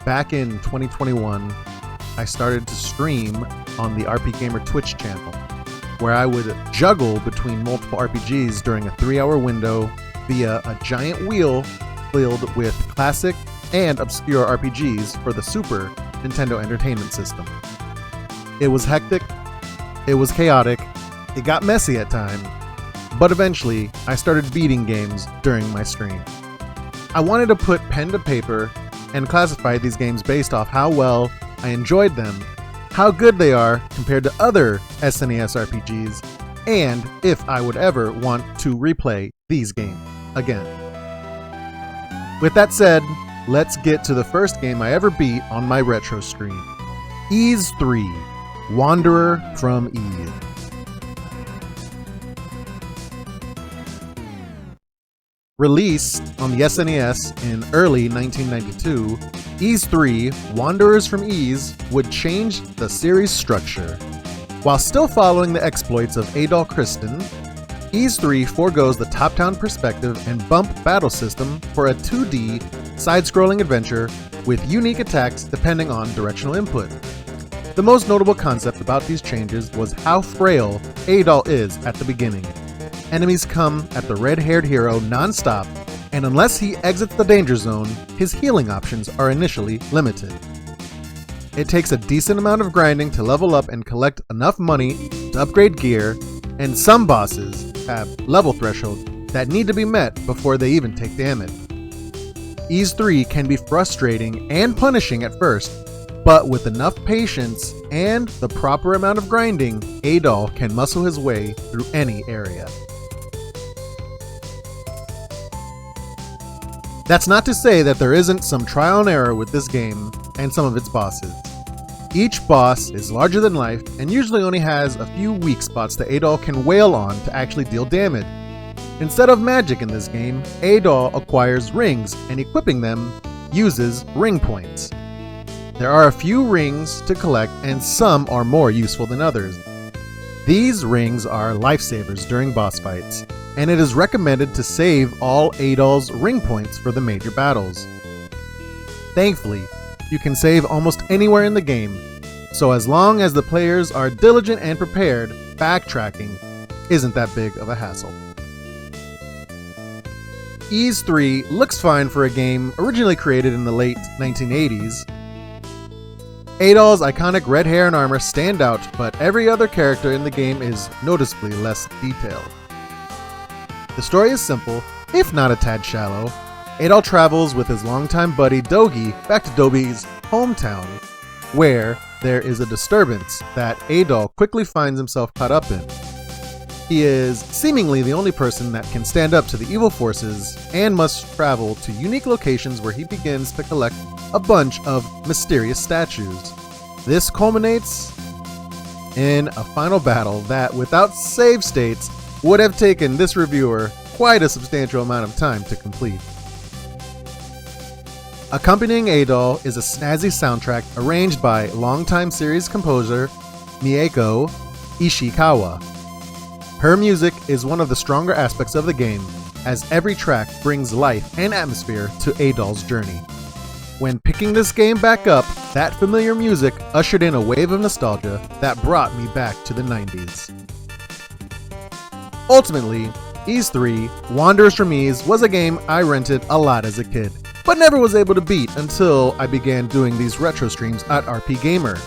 back in 2021, I started to stream on the RPGamer Twitch channel, where I would juggle between multiple RPGs during a 3-hour window via a giant wheel filled with classic and obscure RPGs for the Super Nintendo Entertainment System. It was hectic, it was chaotic, it got messy at times, but eventually I started beating games during my stream. I wanted to put pen to paper and classify these games based off how well I enjoyed them, how good they are compared to other SNES RPGs, and if I would ever want to replay these games again. With that said, let's get to the first game I ever beat on my retro stream. Ys 3, Wanderer from Ys. Released on the SNES in early 1992, Ys 3, Wanderers from Ys would change the series structure. While still following the exploits of Adol Christen, Ys 3 foregoes the top-down perspective and bump battle system for a 2D side-scrolling adventure with unique attacks depending on directional input. The most notable concept about these changes was how frail Adol is at the beginning. Enemies come at the red-haired hero non-stop, and unless he exits the danger zone, his healing options are initially limited. It takes a decent amount of grinding to level up and collect enough money to upgrade gear, and some bosses have level thresholds that need to be met before they even take damage. Ys 3 can be frustrating and punishing at first, but with enough patience and the proper amount of grinding, Adol can muscle his way through any area. That's not to say that there isn't some trial and error with this game and some of its bosses. Each boss is larger than life and usually only has a few weak spots that Adol can wail on to actually deal damage. Instead of magic in this game, Adol acquires rings and equipping them uses ring points. There are a few rings to collect and some are more useful than others. These rings are lifesavers during boss fights, and it is recommended to save all Adol's ring points for the major battles. Thankfully, you can save almost anywhere in the game, so as long as the players are diligent and prepared, backtracking isn't that big of a hassle. Ys 3 looks fine for a game originally created in the late 1980s. Adol's iconic red hair and armor stand out, but every other character in the game is noticeably less detailed. The story is simple, if not a tad shallow. Adol travels with his longtime buddy Dogi back to Dobi's hometown, where there is a disturbance that Adol quickly finds himself caught up in. He is seemingly the only person that can stand up to the evil forces and must travel to unique locations where he begins to collect a bunch of mysterious statues. This culminates in a final battle that, without save states, would have taken this reviewer quite a substantial amount of time to complete. Accompanying Adol is a snazzy soundtrack arranged by longtime series composer Mieko Ishikawa. Her music is one of the stronger aspects of the game, as every track brings life and atmosphere to Adol's journey. When picking this game back up, that familiar music ushered in a wave of nostalgia that brought me back to the 90s. Ultimately, Ys 3, Wanderers from Ys was a game I rented a lot as a kid, but never was able to beat until I began doing these retro streams at RPGamer.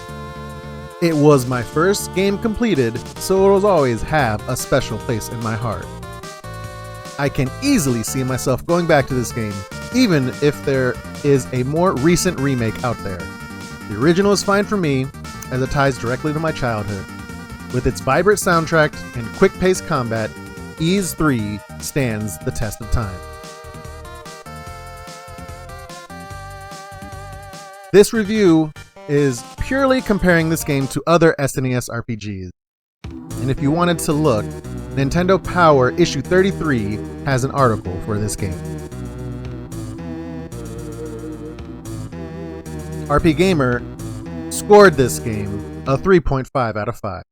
It was my first game completed, so it will always have a special place in my heart. I can easily see myself going back to this game, even if there is a more recent remake out there. The original is fine for me, as it ties directly to my childhood. With its vibrant soundtrack and quick-paced combat, Ys 3 stands the test of time. This review is purely comparing this game to other SNES RPGs. And if you wanted to look, Nintendo Power issue 33 has an article for this game. RPGamer scored this game a 3.5 out of 5.